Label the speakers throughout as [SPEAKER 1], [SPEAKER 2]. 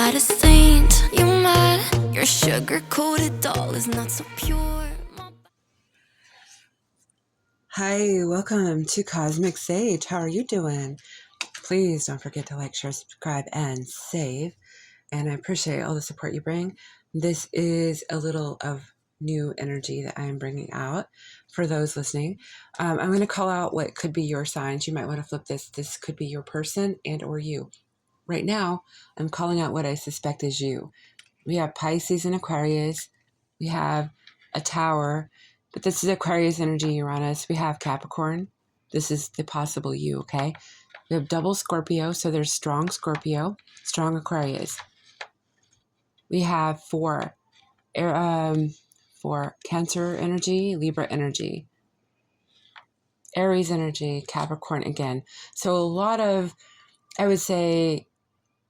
[SPEAKER 1] got a saint. You mad? Your sugar-coated doll is not so pure.
[SPEAKER 2] Hi, welcome to Cosmic Sage. How are you doing? Please don't forget to like, share, subscribe, and save. And I appreciate all the support you bring. This is a little of new energy that I am bringing out for those listening. I'm going to call out what could be your signs. You might want to flip this. This could be your person and or you. Right now, I'm calling out what I suspect is you. We have Pisces and Aquarius. We have a Tower, but this is Aquarius energy, Uranus. We have Capricorn. This is the possible you, okay? We have double Scorpio, so there's strong Scorpio, strong Aquarius. We have for Cancer energy, Libra energy, Aries energy, Capricorn again. So a lot of, I would say,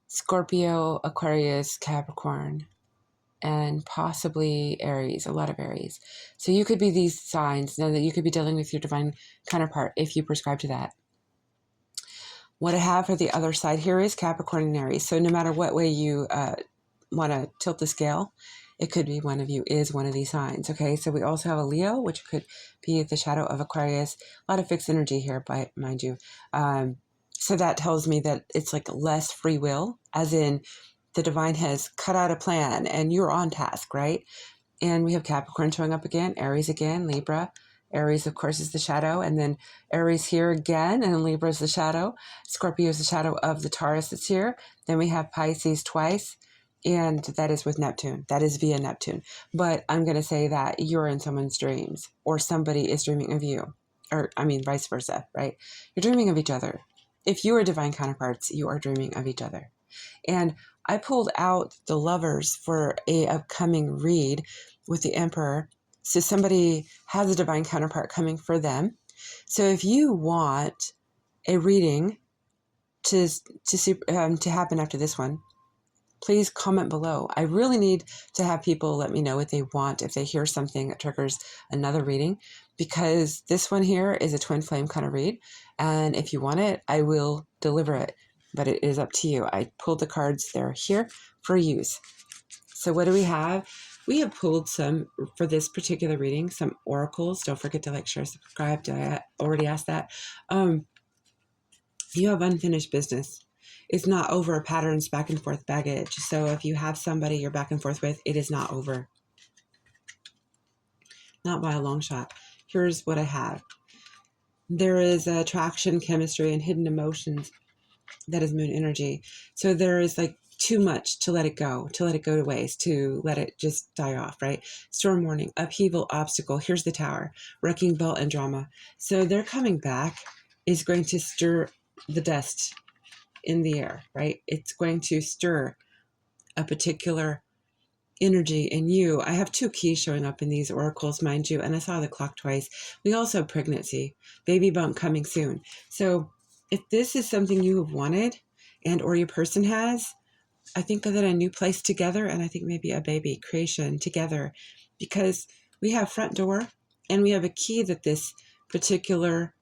[SPEAKER 2] Scorpio, Aquarius, Capricorn, and possibly Aries, a lot of Aries. So you could be these signs. Know that you could be dealing with your divine counterpart if you prescribe to that. What I have for the other side here is Capricorn and Aries. So no matter what way you want to tilt the scale, it could be one of you is one of these signs. Okay, so we also have a Leo, which could be the shadow of Aquarius. A lot of fixed energy here, mind you. So that tells me that it's like less free will, as in the divine has cut out a plan and you're on task, right? And we have Capricorn showing up again, Aries again, Libra. Aries, of course, is the shadow, and then Aries here again, and Libra is the shadow. Scorpio is the shadow of the Taurus that's here. Then we have Pisces twice, and that is with Neptune. That is via Neptune. But I'm going to say that you're in someone's dreams, or somebody is dreaming of you, or I mean vice versa, right? You're dreaming of each other. If you are divine counterparts, you are dreaming of each other. And I pulled out the lovers for a upcoming read with the Emperor. So somebody has a divine counterpart coming for them. So if you want a reading to happen after this one, please comment below. I really need to have people let me know what they want if they hear something that triggers another reading, because this one here is a twin flame kind of read. And if you want it, I will deliver it, but it is up to you. I pulled the cards. They're here for use. So what do we have? We have pulled some, for this particular reading, some oracles. Don't forget to like, share, subscribe. Did I already ask that? You have unfinished business. It's not over patterns, back and forth baggage. So if you have somebody you're back and forth with, it is not over. Not by a long shot. Here's what I have. There is attraction, chemistry, and hidden emotions. That is moon energy. So there is like too much to let it go to waste, to let it just die off, right? Storm warning, upheaval, obstacle. Here's the Tower, wrecking ball, and drama. So their coming back is going to stir the dust in the air, right? It's going to stir a particular energy in you. I have two keys showing up in these oracles, mind you, and I saw the clock twice. We also have pregnancy, baby bump coming soon. So if this is something you have wanted and or your person has, I think that a new place together, and I think maybe a baby creation together, because we have front door and we have a key that this particular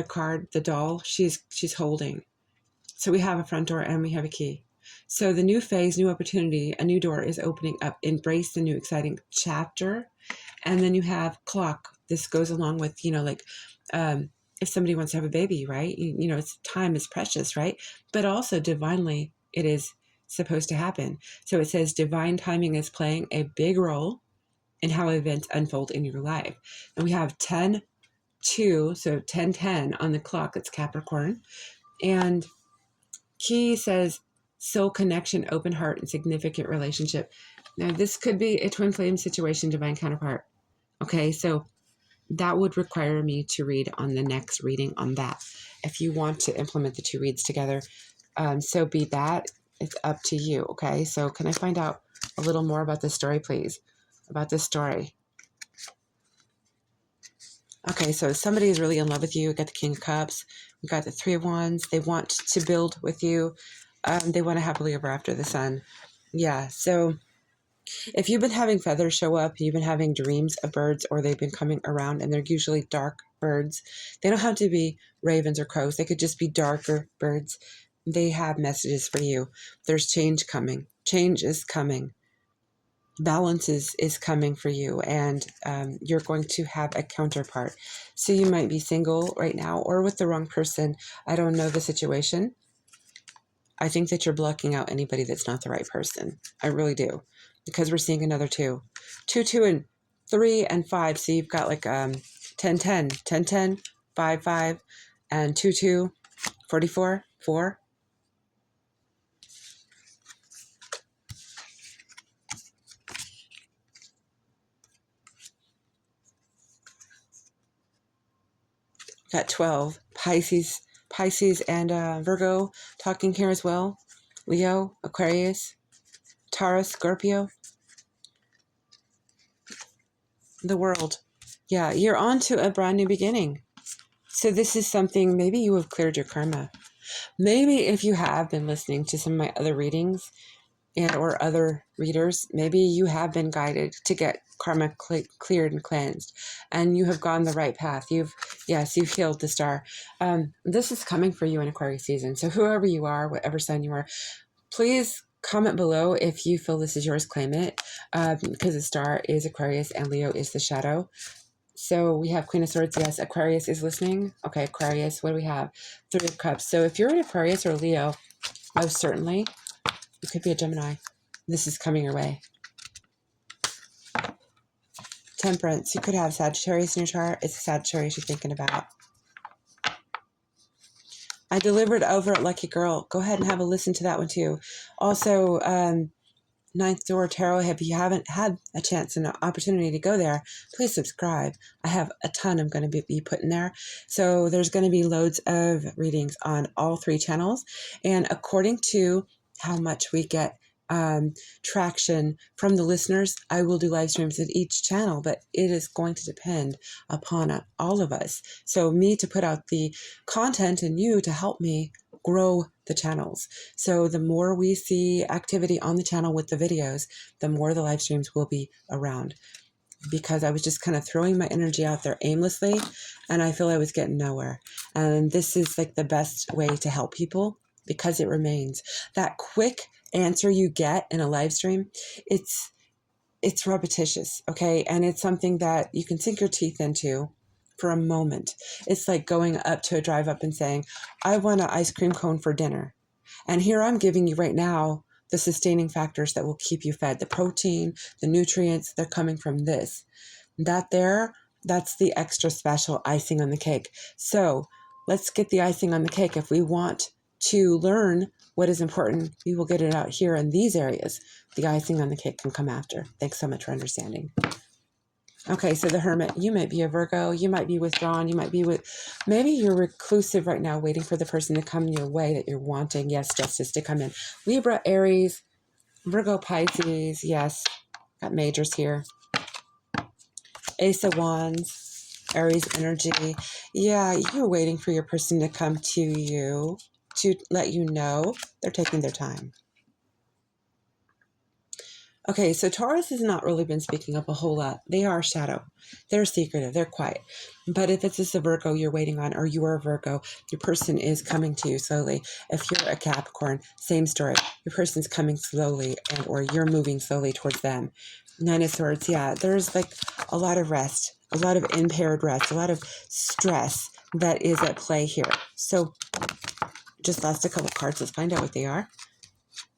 [SPEAKER 2] card, the doll, she's holding. So we have a front door and we have a key. So the new phase, new opportunity, a new door is opening up. Embrace the new exciting chapter. And then you have clock. This goes along with, if somebody wants to have a baby, right? It's time is precious, right? But also divinely, it is supposed to happen. So it says divine timing is playing a big role in how events unfold in your life. And we have 10-2, so 10-10 on the clock. It's Capricorn. And key says soul connection, open heart, and significant relationship. Now, this could be a twin flame situation, divine counterpart. Okay, so that would require me to read on the next reading on that. If you want to implement the two reads together, so be that. It's up to you, okay? So can I find out a little more about this story, please? About this story. Okay, so somebody is really in love with you. We got the King of Cups. We got the Three of Wands. They want to build with you. They want to happily ever after the sun. Yeah, so if you've been having feathers show up, you've been having dreams of birds, or they've been coming around and they're usually dark birds. They don't have to be ravens or crows. They could just be darker birds. they have messages for you. There's change coming. Change is coming. Balance is coming for you, and you're going to have a counterpart. So you might be single right now or with the wrong person. I don't know the situation. I think that you're blocking out anybody that's not the right person. I really do, because we're seeing another 2. 2, 2, and 3, and 5. So you've got like 10, 10, 10, 10, 5, 5, and 2, 2, 44, 4. Got 12. Pisces and Virgo talking here as well. Leo, Aquarius, Taurus, Scorpio. The world. Yeah, you're on to a brand new beginning. So this is something, maybe you have cleared your karma. Maybe if you have been listening to some of my other readings and or other readers, maybe you have been guided to get karma cleared and cleansed, and you have gone the right path. You've healed the star. This is coming for you in Aquarius season. So whoever you are, whatever sign you are, please comment below if you feel this is yours. Claim it, because the star is Aquarius and Leo is the shadow. So we have Queen of Swords. Yes, Aquarius is listening. Okay, Aquarius, what do we have? 3 of Cups. So if you're an Aquarius or Leo, most certainly, it could be a Gemini. This is coming your way. Temperance. You could have Sagittarius in your chart. It's a Sagittarius you're thinking about. I delivered over at Lucky Girl. Go ahead and have a listen to that one too. Also, Ninth Door Tarot. If you haven't had a chance and an opportunity to go there, please subscribe. I have a ton I'm going to be putting there. So there's going to be loads of readings on all 3 channels. And according to how much we get traction from the listeners, I will do live streams at each channel, but it is going to depend upon all of us. So me to put out the content and you to help me grow the channels. So the more we see activity on the channel with the videos, the more the live streams will be around, because I was just kind of throwing my energy out there aimlessly and I feel I was getting nowhere. And this is like the best way to help people, because it remains. That quick answer you get in a live stream, it's repetitious, okay? And it's something that you can sink your teeth into for a moment. It's like going up to a drive up and saying, I want an ice cream cone for dinner. And here I'm giving you right now the sustaining factors that will keep you fed. The protein, the nutrients, they're coming from this. That's the extra special icing on the cake. So let's get the icing on the cake. If we want to learn what is important, we will get it out here in these areas. The icing on the cake can come after. Thanks so much for understanding. Okay, so the Hermit, you might be a Virgo, you might be withdrawn, maybe you're reclusive right now, waiting for the person to come your way that you're wanting. Yes, justice to come in. Libra, Aries, Virgo, Pisces, yes, got majors here. Ace of Wands, Aries energy. Yeah, you're waiting for your person to come to you to let you know they're taking their time. Okay, so Taurus has not really been speaking up a whole lot. They are shadow. They're secretive. They're quiet. But if it's just a Virgo you're waiting on, or you are a Virgo, your person is coming to you slowly. If you're a Capricorn, same story. Your person's coming slowly, or you're moving slowly towards them. 9 of Swords, yeah, there's like a lot of rest, a lot of impaired rest, a lot of stress that is at play here. So just last a couple cards. Let's find out what they are.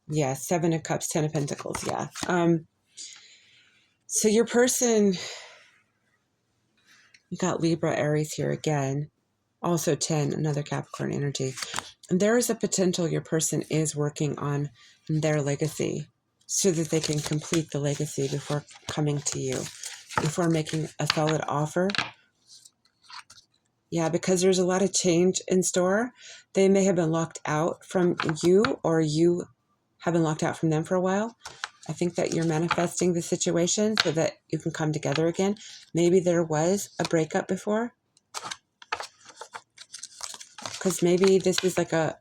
[SPEAKER 2] Yeah, 7 of Cups, 10 of Pentacles, yeah. So your person, you got Libra, Aries here again. Also 10, another Capricorn energy. And there is a potential your person is working on their legacy so that they can complete the legacy before coming to you, before making a solid offer. Yeah, because there's a lot of change in store. They may have been locked out from you, or you have been locked out from them for a while. I think that you're manifesting the situation so that you can come together again. Maybe there was a breakup before, because maybe this is like a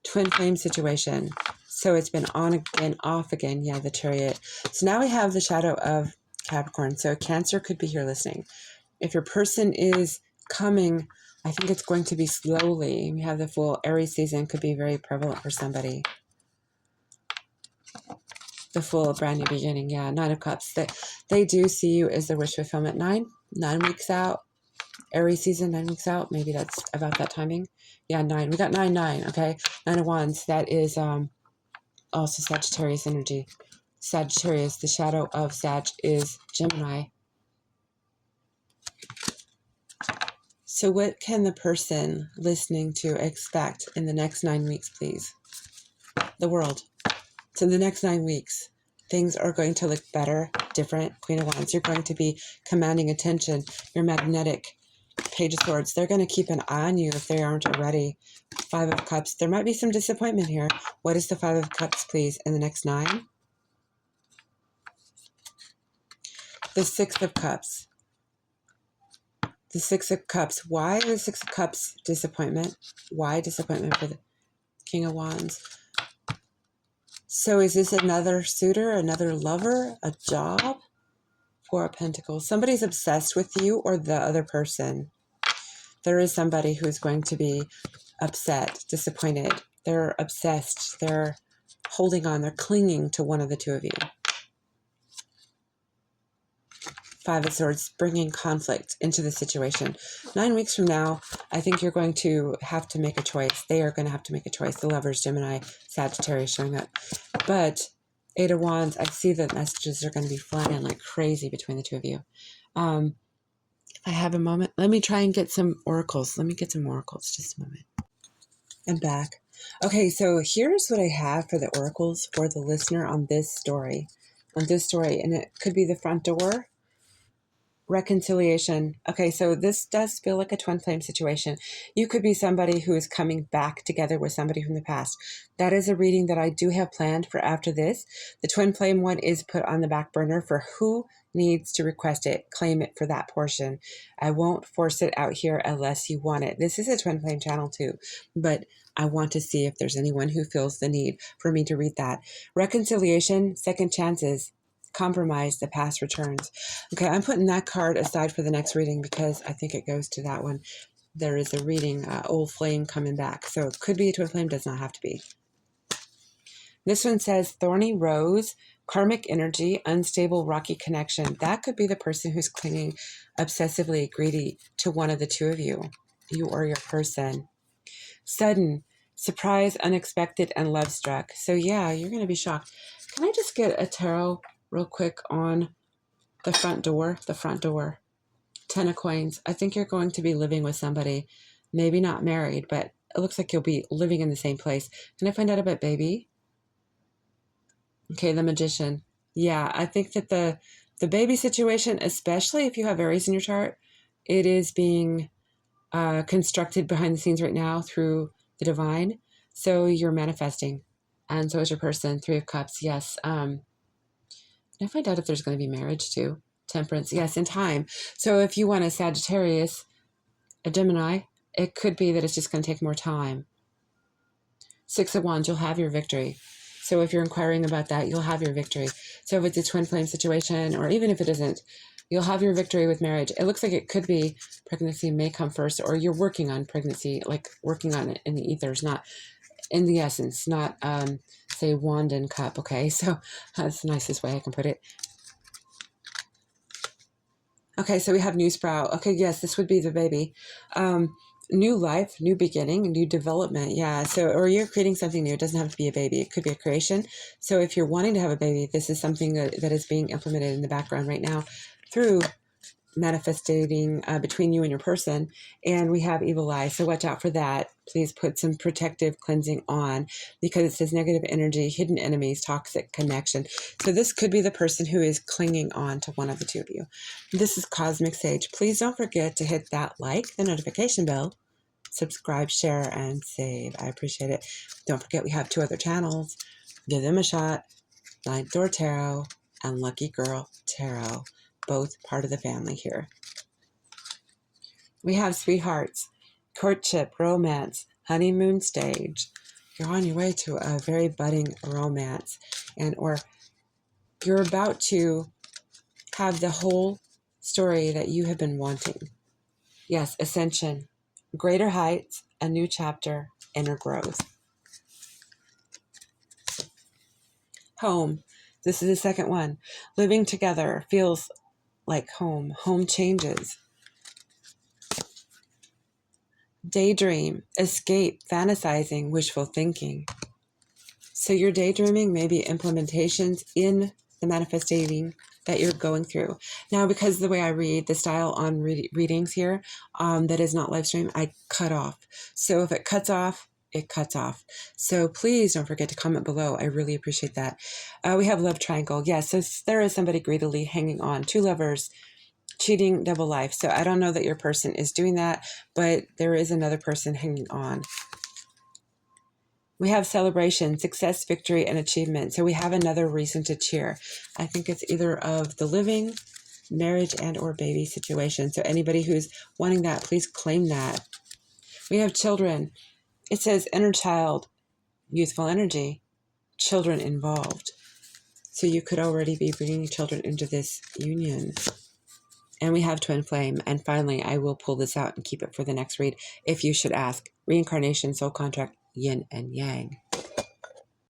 [SPEAKER 2] twin flame situation. So it's been on again, off again. Yeah, the Chariot. So now we have the shadow of Capricorn. So Cancer could be here listening. If your person is coming I think it's going to be slowly. We have the full Aries season could be very prevalent for somebody. The full brand new beginning. Yeah, 9 of Cups. They do see you as the wish fulfillment. 9 weeks out. Aries season, 9 weeks out. Maybe that's about that timing. Yeah, 9. We got 9. Okay. 9 of Wands. That is also Sagittarius energy. Sagittarius, the shadow of Sag is Gemini. So what can the person listening to expect in the next 9 weeks, please? The world. So the next 9 weeks, things are going to look better, different. Queen of Wands, you're going to be commanding attention. You're magnetic. Page of Swords, they're going to keep an eye on you if they aren't already. 5 of Cups, there might be some disappointment here. What is the 5 of Cups, please, in the next 9? The 6 of Cups. The 6 of Cups. Why the 6 of Cups disappointment? Why disappointment for the King of Wands? So is this another suitor, another lover, a job? 4 of Pentacles. Somebody's obsessed with you or the other person. There is somebody who is going to be upset, disappointed. They're obsessed. They're holding on. They're clinging to one of the two of you. 5 of Swords, bringing conflict into the situation. 9 weeks from now, I think you're going to have to make a choice. They are going to have to make a choice. The Lovers, Gemini, Sagittarius showing up. But 8 of Wands, I see that messages are going to be flying like crazy between the two of you. If I have a moment, let me try and get some oracles. Let me get some oracles. Just a moment. I'm back. Okay, so here's what I have for the oracles for the listener on this story. And it could be the front door. Reconciliation. Okay, so this does feel like a twin flame situation. You could be somebody who is coming back together with somebody from the past. That is a reading that I do have planned for after this. The twin flame one is put on the back burner for who needs to request it, claim it for that portion. I won't force it out here unless you want it. This is a twin flame channel too, but I want to see if there's anyone who feels the need for me to read that. Reconciliation, second chances. Compromise, the past returns. Okay, I'm putting that card aside for the next reading because I think it goes to that one. There is a reading, old flame coming back. So it could be a twin flame, does not have to be. This one says thorny rose, karmic energy, unstable rocky connection. That could be the person who's clinging obsessively greedy to one of the two of you, you or your person. Sudden, surprise, unexpected, and love struck. So yeah, you're going to be shocked. Can I just get a tarot real quick on the front door? The front door. 10 of Coins. I think you're going to be living with somebody. Maybe not married, but it looks like you'll be living in the same place. Can I find out about baby? Okay, the Magician. Yeah, I think that the baby situation, especially if you have Aries in your chart, it is being constructed behind the scenes right now through the divine. So you're manifesting. And so is your person. 3 of Cups. Yes. Can I find out if there's going to be marriage too? Temperance. Yes, in time. So if you want a Sagittarius, a Gemini, it could be that it's just going to take more time. 6 of Wands, you'll have your victory. So if you're inquiring about that, you'll have your victory. So if it's a twin flame situation, or even if it isn't, you'll have your victory with marriage. It looks like it could be pregnancy may come first, or you're working on pregnancy, like working on it in the ethers, not in the essence, not say wand and cup. Okay, so that's the nicest way I can put it. Okay, so we have new sprout. Okay, yes, this would be the baby. New life, new beginning, new development. Yeah, so, or you're creating something new. It doesn't have to be a baby. It could be a creation. So if you're wanting to have a baby, this is something that is being implemented in the background right now through manifesting between you and your person. And we have evil eye, so watch out for that. Please put some protective cleansing on, because it says negative energy, hidden enemies, toxic connection. So this could be the person who is clinging on to one of the two of you. This is Cosmic Sage. Please don't forget to hit that like, the notification bell, subscribe, share, and save. I appreciate it. Don't forget we have 2 other channels. Give them a shot. Ninth Door Tarot and Lucky Girl Tarot. Both part of the family here. We have sweethearts, courtship, romance, honeymoon stage. You're on your way to a very budding romance, and or you're about to have the whole story that you have been wanting. Yes, ascension. greater heights, a new chapter, inner growth. Home. This is the second one. Living together feels like home. Home changes. Daydream, escape, fantasizing, wishful thinking. So you're daydreaming, maybe implementations in the manifesting that you're going through. Now, because the way I read, the style on readings here, that is not live stream, I cut off. So if it cuts off, it cuts off. So please don't forget to comment below. I really appreciate that. We have love triangle. Yes, so there is somebody greedily hanging on. Two lovers, cheating, double life. So I don't know that your person is doing that, but there is another person hanging on. We have celebration, success, victory, and achievement. So we have another reason to cheer. I think it's either of the living, marriage, and or baby situation. So anybody who's wanting that, please claim that. We have children. It says inner child, youthful energy, children involved. So you could already be bringing children into this union. And we have twin flame. And finally, I will pull this out and keep it for the next read if you should ask. Reincarnation, soul contract, yin and yang.